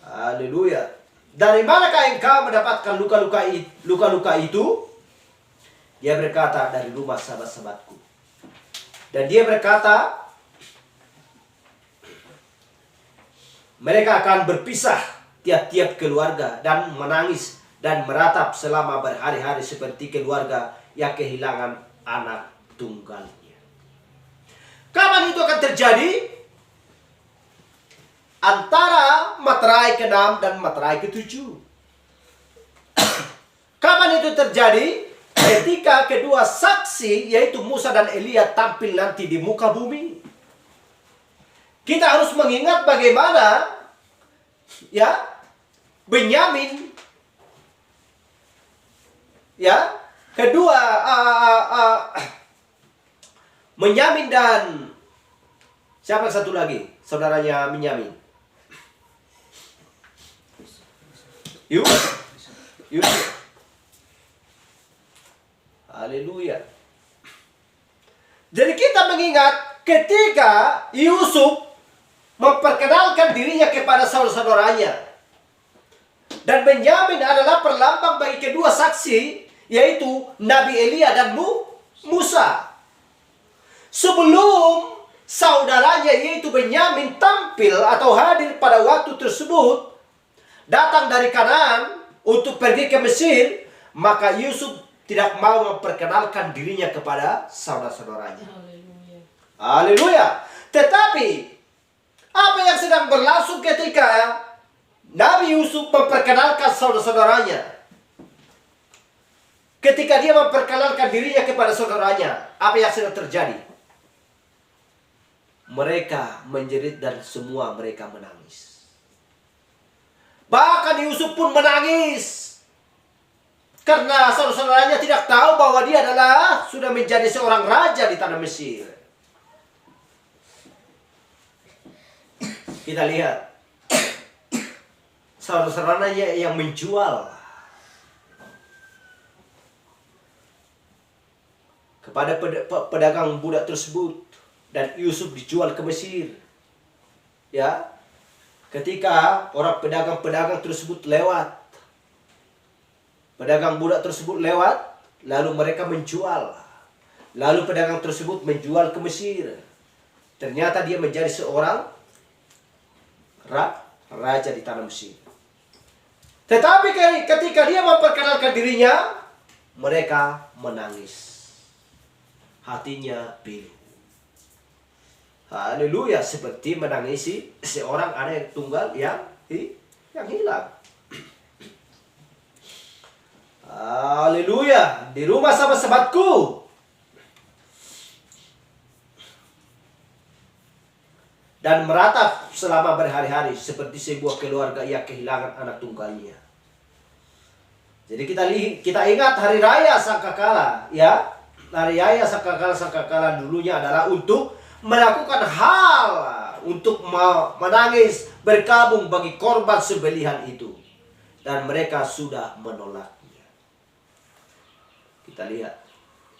Haleluya. Dari manakah engkau mendapatkan luka-luka itu? Dia berkata, dari rumah sahabat-sahabatku. Dan dia berkata, mereka akan berpisah tiap-tiap keluarga dan menangis dan meratap selama berhari-hari seperti keluarga yang kehilangan anak tunggalnya. Kapan itu akan terjadi? Antara materai ke-6 dan materai ke-7. Kapan itu terjadi? Ketika kedua saksi yaitu Musa dan Elia tampil nanti di muka bumi. Kita harus mengingat bagaimana ya Benyamin ya kedua Benyamin dan siapa satu lagi saudaranya Benyamin? Yusuf. Haleluya. Jadi kita mengingat ketika Yusuf memperkenalkan dirinya kepada saudara-saudaranya. Dan Benyamin adalah perlambang bagi kedua saksi, yaitu Nabi Elia dan Musa. Sebelum saudaranya yaitu Benyamin tampil atau hadir pada waktu tersebut, datang dari Kanaan untuk pergi ke Mesir, maka Yusuf tidak mau memperkenalkan dirinya kepada saudara-saudaranya. Haleluya. Tetapi apa yang sedang berlangsung ketika Nabi Yusuf memperkenalkan saudara-saudaranya? Ketika dia memperkenalkan dirinya kepada saudaranya, apa yang sedang terjadi? Mereka menjerit dan semua mereka menangis. Bahkan Yusuf pun menangis. Karena saudara-saudaranya tidak tahu bahwa dia adalah sudah menjadi seorang raja di tanah Mesir. Kita lihat. Saudara-saudaranya yang menjual kepada pedagang budak tersebut. Dan Yusuf dijual ke Mesir. Ya. Ketika orang pedagang-pedagang tersebut lewat. Pedagang budak tersebut lewat. Lalu mereka menjual. Lalu pedagang tersebut menjual ke Mesir. Ternyata dia menjadi seorang raja di tanah Mesir. Tetapi ketika dia memperkenalkan dirinya, mereka menangis. Hatinya pilu. Haleluya, seperti menangisi seorang anak tunggal yang hilang. Haleluya, di rumah sahabat-sahabatku. Dan meratap selama berhari-hari seperti sebuah keluarga yang kehilangan anak tunggalnya. Jadi kita ingat hari raya Sangkakala, ya. Hari raya Sangkakala dulunya adalah untuk melakukan hal untuk menangis berkabung bagi korban sembelihan itu. Dan mereka sudah menolaknya. Kita lihat.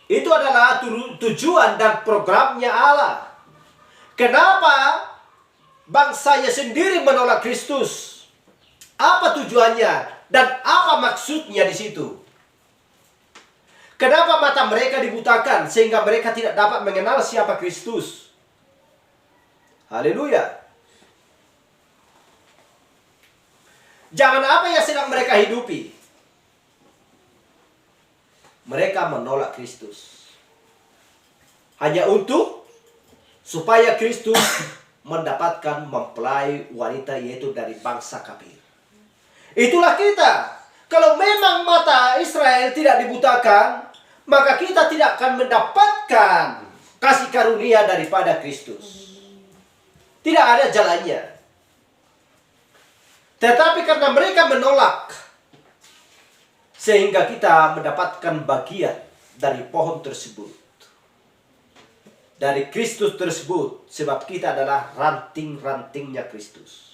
Itu adalah tujuan dan programnya Allah. Kenapa bangsanya sendiri menolak Kristus? Apa tujuannya? Dan apa maksudnya di situ? Kenapa mata mereka dibutakan sehingga mereka tidak dapat mengenal siapa Kristus? Haleluya. Zaman apa yang sedang mereka hidupi? Mereka menolak Kristus. Hanya untuk supaya Kristus mendapatkan mempelai wanita, yaitu dari bangsa kafir. Itulah kita. Kalau memang mata Israel tidak dibutakan, maka kita tidak akan mendapatkan kasih karunia daripada Kristus. Tidak ada jalannya. Tetapi karena mereka menolak, sehingga kita mendapatkan bagian dari pohon tersebut, dari Kristus tersebut, sebab kita adalah ranting-rantingnya Kristus.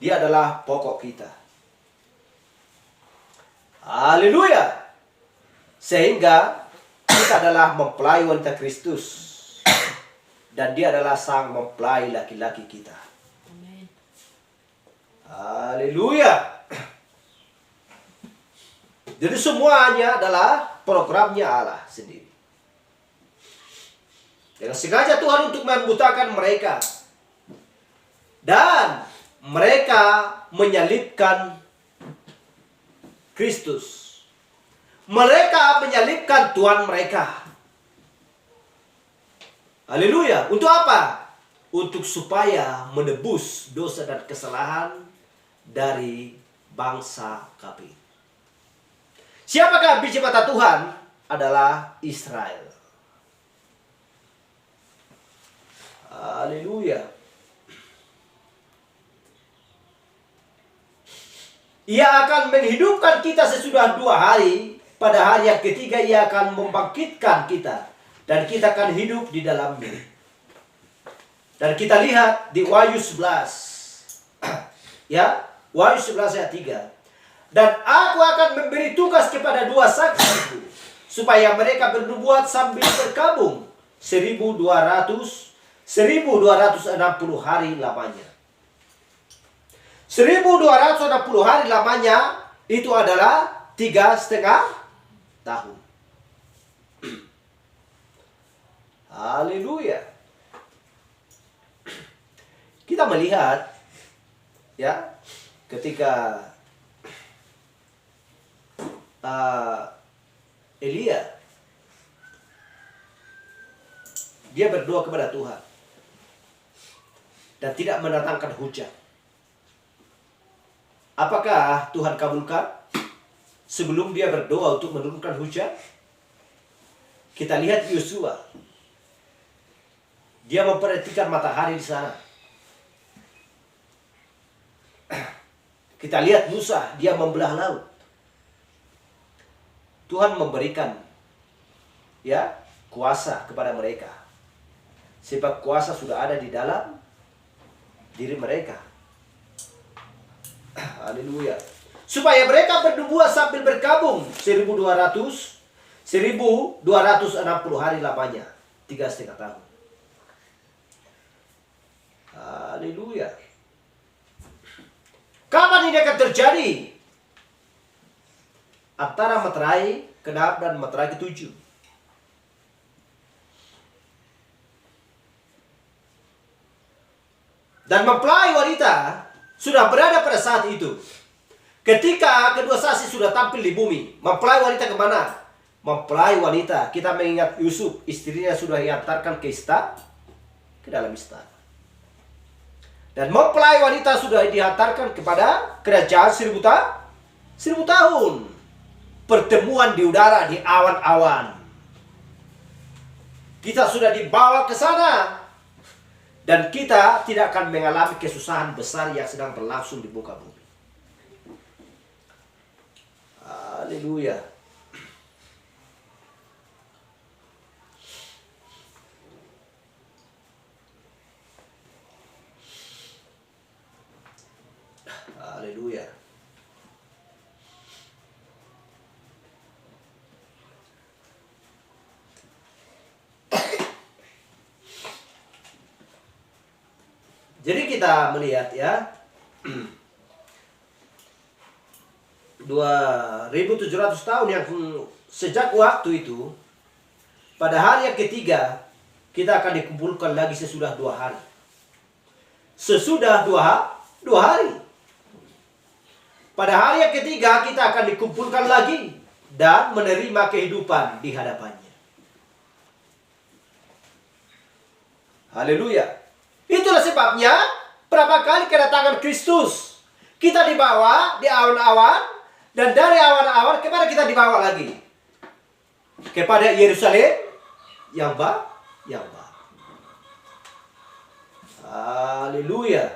Dia adalah pokok kita. Haleluya. Sehingga kita adalah mempelai wanita Kristus, dan dia adalah sang mempelai laki-laki kita. Amin. Haleluya. Jadi semuanya adalah programnya Allah sendiri. Dengan sengaja Tuhan untuk membutakan mereka. Dan mereka menyalibkan Kristus. Mereka menyalibkan Tuhan mereka. Haleluya. Untuk apa? Untuk supaya menebus dosa dan kesalahan dari bangsa kafir. Siapakah biji mata Tuhan? Adalah Israel. Haleluya. Ia akan menghidupkan kita sesudah 2 hari. Pada hari yang ketiga ia akan membangkitkan kita. Dan kita akan hidup di dalamnya. Dan kita lihat di Wahyu 11. Ya, Wahyu 11 ayat 3. Dan aku akan memberi tugas kepada 2 saksiku, supaya mereka bernubuat sambil berkabung 1260 hari lamanya. 1260 hari lamanya itu adalah 3,5 tahun. Haleluya. Kita melihat ya, ketika Elia dia berdoa kepada Tuhan dan tidak mendatangkan hujan. Apakah Tuhan kabulkan sebelum dia berdoa untuk menurunkan hujan? Kita lihat Yosua. Dia memperhatikan matahari di sana. Kita lihat Musa, dia membelah laut. Tuhan memberikan ya kuasa kepada mereka. Sebab kuasa sudah ada di dalam diri mereka. Haleluya. Supaya mereka bernubuat sambil berkabung 1260 hari lamanya, 3,5 tahun. Haleluya. Kapan ini akan terjadi? Antara materai ke-6 dan materai ke-7. Dan mempelai wanita sudah berada pada saat itu. Ketika kedua saksi sudah tampil di bumi, mempelai wanita kemana? Mempelai wanita, kita mengingat Yusuf, istrinya sudah diantarkan ke istana, ke dalam istana. Dan mempelai wanita sudah dihantarkan kepada kerajaan 1000 tahun. Pertemuan di udara, di awan-awan. Kita sudah dibawa ke sana. Dan kita tidak akan mengalami kesusahan besar yang sedang berlangsung di muka bumi. Haleluya. Haleluya. Jadi kita melihat ya 2700 tahun yang sejak waktu itu, pada hari yang ketiga kita akan dikumpulkan lagi sesudah 2 hari. Sesudah 2 hari. Pada hari yang ketiga kita akan dikumpulkan lagi dan menerima kehidupan di hadapannya. Haleluya. Itulah sebabnya berapa kali kedatangan Kristus kita dibawa di awan-awan, dan dari awan-awan kepada kita dibawa lagi kepada Yerusalem yang baru. Haleluya.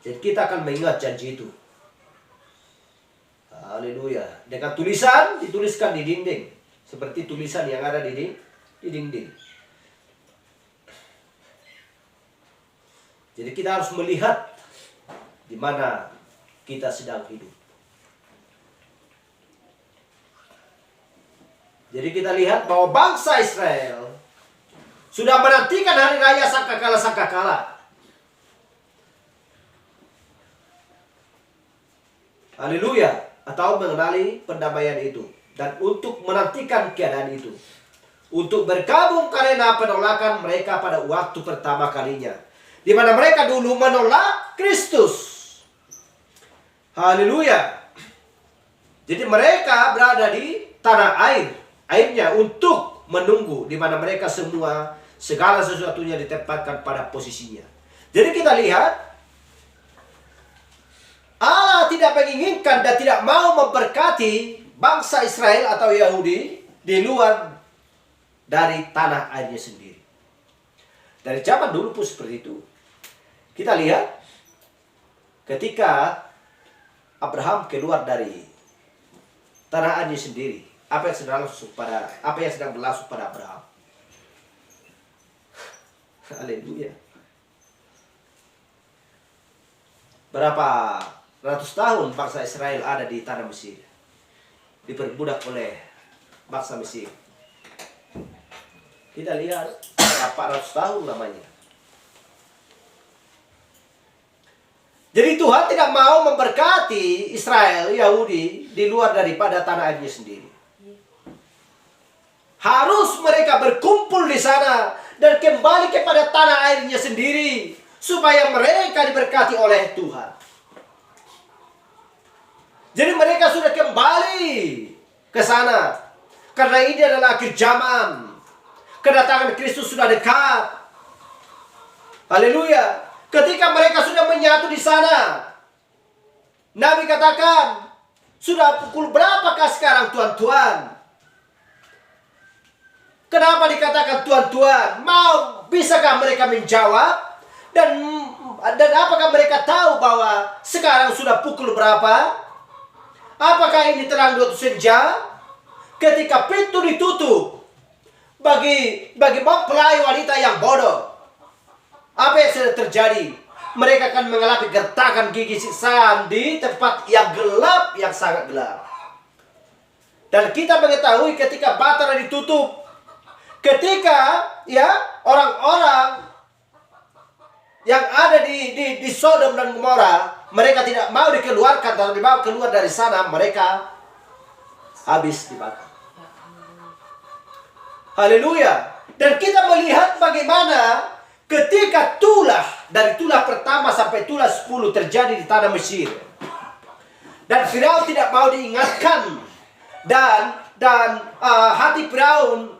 Jadi kita akan mengingat janji itu. Haleluya. Dengan tulisan, dituliskan di dinding. Seperti tulisan yang ada di dinding. Jadi kita harus melihat di mana kita sedang hidup. Jadi kita lihat bahwa bangsa Israel sudah menantikan hari raya sangkakala. Haleluya. Atau mengenali pendamaian itu. Dan untuk menantikan keadaan itu. Untuk bergabung karena penolakan mereka pada waktu pertama kalinya. Di mana mereka dulu menolak Kristus. Haleluya. Jadi mereka berada di tanah airnya untuk menunggu. Di mana mereka semua, segala sesuatunya ditempatkan pada posisinya. Jadi kita lihat Allah tidak menginginkan dan tidak mau memberkati bangsa Israel atau Yahudi di luar dari tanah airnya sendiri. Dari zaman dulu pun seperti itu. Kita lihat ketika Abraham keluar dari tanah airnya sendiri, apa yang sedang berlangsung pada Abraham. Haleluya. Berapa ratus tahun bangsa Israel ada di tanah Mesir, diperbudak oleh bangsa Mesir. Kita lihat berapa ratus tahun namanya. Jadi Tuhan tidak mau memberkati Israel, Yahudi, di luar daripada tanah airnya sendiri. Harus mereka berkumpul di sana dan kembali kepada tanah airnya sendiri, supaya mereka diberkati oleh Tuhan. Jadi mereka sudah kembali ke sana. Karena ini adalah akhir zaman. Kedatangan Kristus sudah dekat. Haleluya. Ketika mereka sudah menyatu di sana, Nabi katakan, sudah pukul berapakah sekarang Tuhan? Kenapa dikatakan Tuhan? Bisakah mereka menjawab? Dan apakah mereka tahu bahwa sekarang sudah pukul berapa? Apakah ini terang waktu senja? Ketika pintu ditutup bagi mempelai wanita yang bodoh, apa yang sudah terjadi? Mereka akan mengalami gertakan gigi siksaan di tempat yang gelap, yang sangat gelap. Dan kita mengetahui ketika Batara ditutup, ketika orang-orang yang ada di Sodom dan Gomora, mereka tidak mau dikeluarkan, tapi mau keluar dari sana, mereka habis dibakar. Haleluya. Dan kita melihat bagaimana ketika dari tulah pertama sampai tulah 10 terjadi di tanah Mesir. Dan Firaun tidak mau diingatkan. Dan hati Firaun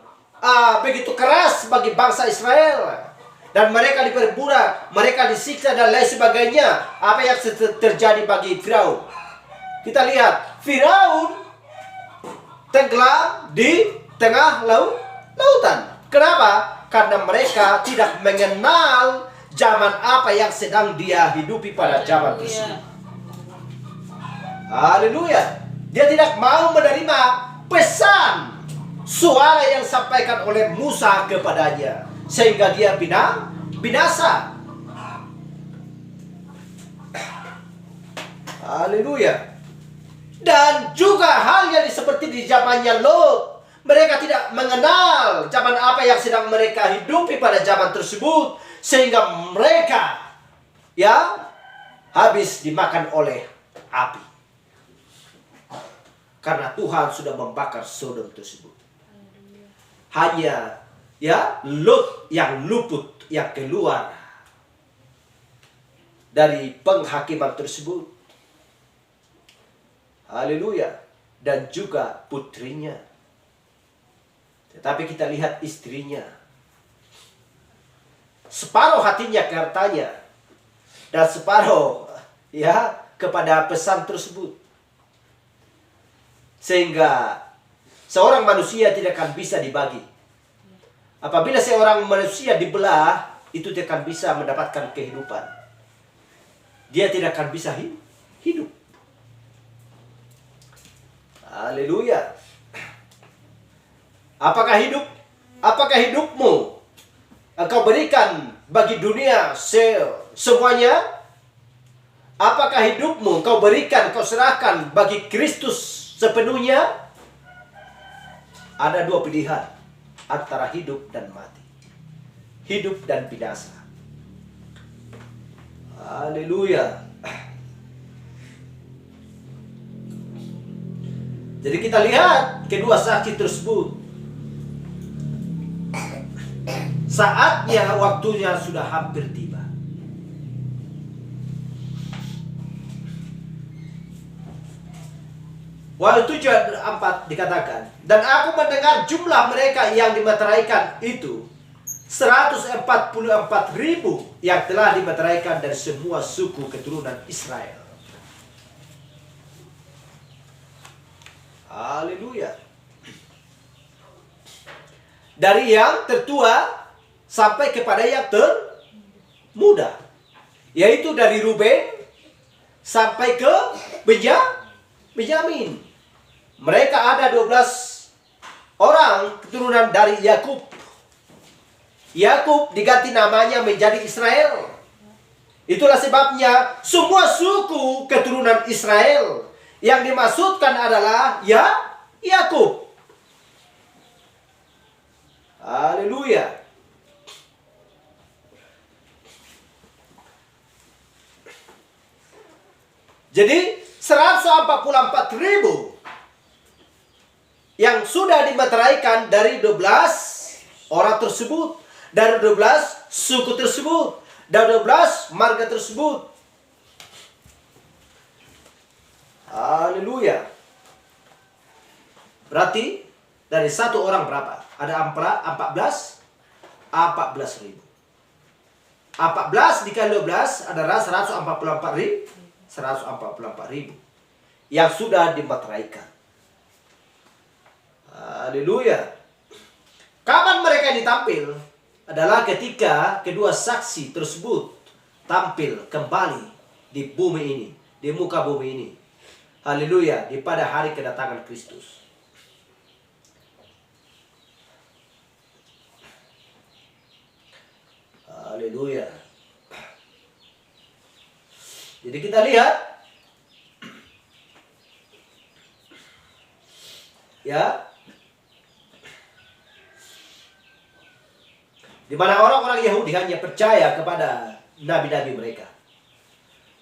begitu keras bagi bangsa Israel. Dan mereka diperbudak, mereka disiksa dan lain sebagainya. Apa yang terjadi bagi Firaun? Kita lihat, Firaun tenggelam di tengah lautan. Kenapa? Karena mereka tidak mengenal zaman apa yang sedang dia hidupi pada zaman tersebut. Haleluya. Dia tidak mau menerima pesan suara yang disampaikan oleh Musa kepadanya, sehingga dia binasa. Haleluya. Dan juga hal yang seperti di zamannya Lot. Mereka tidak mengenal zaman apa yang sedang mereka hidupi pada zaman tersebut, sehingga mereka habis dimakan oleh api. Karena Tuhan sudah membakar Sodom tersebut. Hanya Lot yang luput, yang keluar dari penghakiman tersebut. Haleluya. Dan juga putrinya. Tetapi kita lihat istrinya. Separuh hatinya ke hartanya. Dan separuh ya kepada pesan tersebut. Sehingga seorang manusia tidak akan bisa dibagi. Apabila seorang manusia dibelah, itu tidak akan bisa mendapatkan kehidupan. Dia tidak akan bisa hidup. Haleluya. Apakah hidupmu engkau berikan bagi dunia semuanya? Apakah hidupmu engkau berikan, kau serahkan bagi Kristus sepenuhnya? Ada dua pilihan antara hidup dan mati. Hidup dan binasa. Haleluya. Jadi kita lihat kedua saksi tersebut. Saatnya, waktunya sudah hampir tiba. Wahyu 7:4 dikatakan, dan aku mendengar jumlah mereka yang dimeteraikan itu 144.000 yang telah dimeteraikan dari semua suku keturunan Israel. Haleluya. Dari yang tertua sampai kepada yang termuda. Yaitu dari Ruben sampai ke Benyamin. Mereka ada 12 orang keturunan dari Yakub. Yakub diganti namanya menjadi Israel. Itulah sebabnya semua suku keturunan Israel yang dimaksudkan adalah Yakub. Haleluya. Jadi 144.000 yang sudah dimeteraikan dari 12 orang tersebut, dari 12 suku tersebut, dari 12 marga tersebut. Haleluya. Berarti dari satu orang berapa? Ada 14.000. 14 dikali 12 adalah 144.000 yang sudah dimeteraikan. Haleluya. Kapan mereka ini tampil? Adalah ketika kedua saksi tersebut tampil kembali di bumi ini, di muka bumi ini. Haleluya, di pada hari kedatangan Kristus. Haleluya. Jadi kita lihat ya, di mana orang-orang Yahudi hanya percaya kepada nabi-nabi mereka.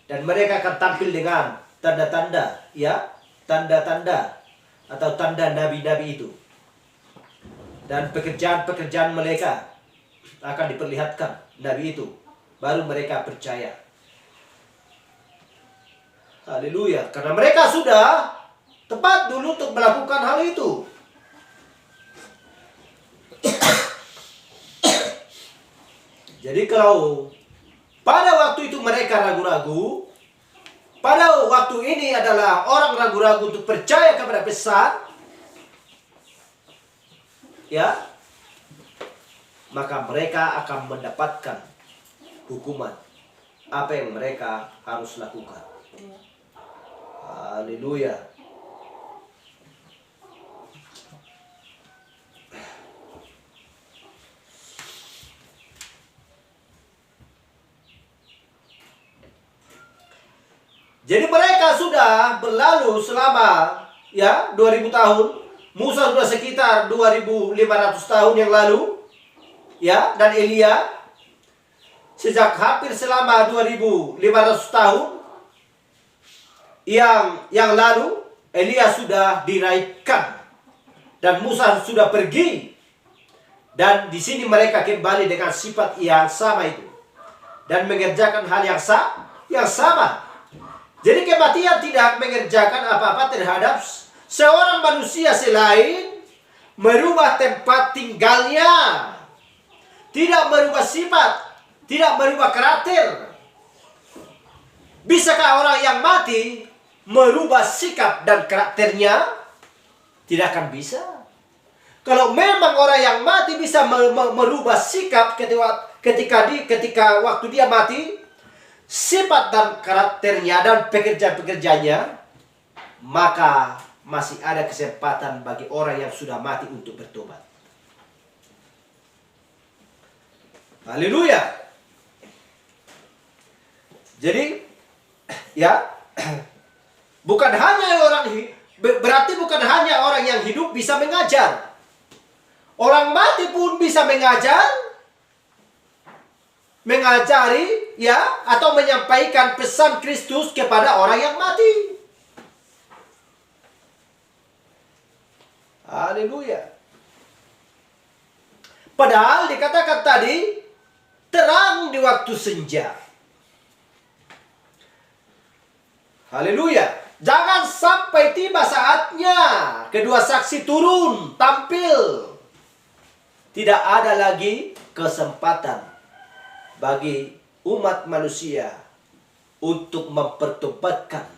Dan mereka akan tampil dengan tanda-tanda, ya, tanda-tanda atau tanda nabi-nabi itu. Dan pekerjaan-pekerjaan mereka akan diperlihatkan nabi itu. Baru mereka percaya. Haleluya. Karena mereka sudah tepat dulu untuk melakukan hal itu. Jadi kalau pada waktu itu mereka ragu-ragu, pada waktu ini adalah orang ragu-ragu untuk percaya kepada pesan, ya, maka mereka akan mendapatkan hukuman apa yang mereka harus lakukan. Haleluya. Jadi mereka sudah berlalu selama 2000 tahun. Musa sudah sekitar 2500 tahun yang lalu. Ya, dan Elia sejak hampir selama 2500 tahun yang lalu Elia sudah dinaikkan dan Musa sudah pergi. Dan di sini mereka kembali dengan sifat yang sama itu dan mengerjakan hal yang sama. Jadi kematian tidak mengerjakan apa-apa terhadap seorang manusia selain merubah tempat tinggalnya. Tidak merubah sifat, tidak merubah karakter. Bisakah orang yang mati merubah sikap dan karakternya? Tidak akan bisa. Kalau memang orang yang mati bisa merubah sikap ketika waktu dia mati, sifat dan karakternya dan pekerjaan-pekerjaannya, maka masih ada kesempatan bagi orang yang sudah mati untuk bertobat. Haleluya. Jadi, ya, bukan hanya berarti bukan hanya orang yang hidup bisa mengajar. Orang mati pun bisa mengajari, ya, atau menyampaikan pesan Kristus kepada orang yang mati. Haleluya. Padahal dikatakan tadi, terang di waktu senja. Haleluya. Jangan sampai tiba saatnya kedua saksi turun, tampil. Tidak ada lagi kesempatan bagi umat manusia untuk mempertobatkan,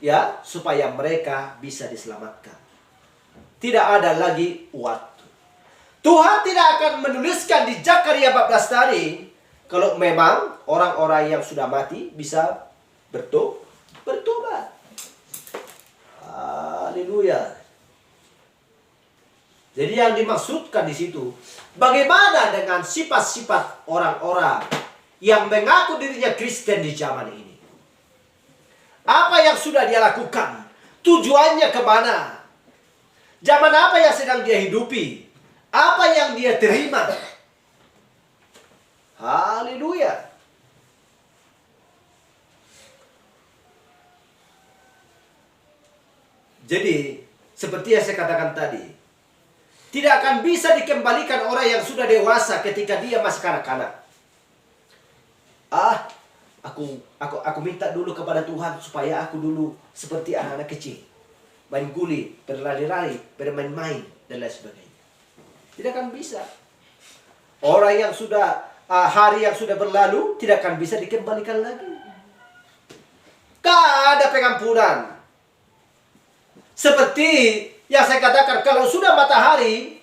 ya, supaya mereka bisa diselamatkan. Tidak ada lagi waktu. Tuhan tidak akan menuliskan di Zakaria 14 tadi kalau memang orang-orang yang sudah mati bisa bertobat. Haleluya. Jadi yang dimaksudkan di situ, bagaimana dengan sifat-sifat orang-orang yang mengaku dirinya Kristen di zaman ini? Apa yang sudah dia lakukan? Tujuannya kemana? Zaman apa yang sedang dia hidupi? Apa yang dia terima? Haleluya. Jadi, seperti yang saya katakan tadi, tidak akan bisa dikembalikan orang yang sudah dewasa ketika dia masih kanak-kanak. Aku minta dulu kepada Tuhan supaya aku dulu seperti anak-anak kecil. Main guli, berlari-lari, bermain-main, dan lain sebagainya. Tidak akan bisa. Orang yang sudah, hari yang sudah berlalu, tidak akan bisa dikembalikan lagi. Tidak ada pengampunan. Seperti yang saya katakan, kalau sudah matahari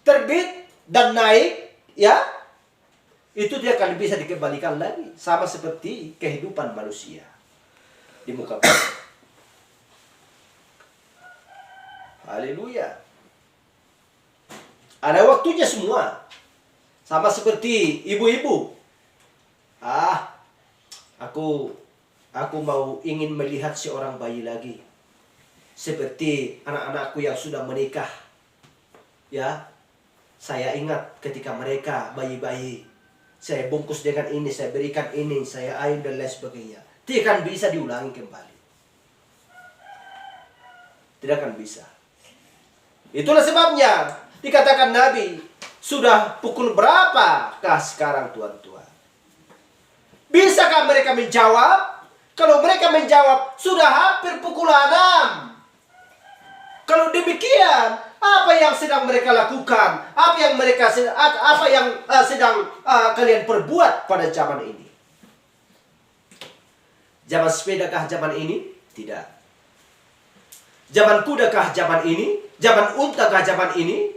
terbit dan naik, ya, itu dia akan bisa dikembalikan lagi. Sama seperti kehidupan manusia di muka bumi. Haleluya. Ada waktunya semua. Sama seperti ibu-ibu. Aku mau ingin melihat seorang bayi lagi. Seperti anak-anakku yang sudah menikah. Ya, saya ingat ketika mereka bayi-bayi. Saya bungkus dengan ini, saya berikan ini, saya air dan lain sebagainya. Tidak akan bisa diulangi kembali. Tidak akan bisa. Itulah sebabnya dikatakan Nabi, sudah pukul berapakah sekarang tuan-tuan? Bisakah mereka menjawab? Kalau mereka menjawab, sudah hampir pukul 6. Kalau demikian, apa yang sedang mereka lakukan? Apa yang sedang kalian perbuat pada zaman ini? Zaman sepedakah zaman ini? Tidak. Zaman kudakah zaman ini? Zaman untakah zaman ini?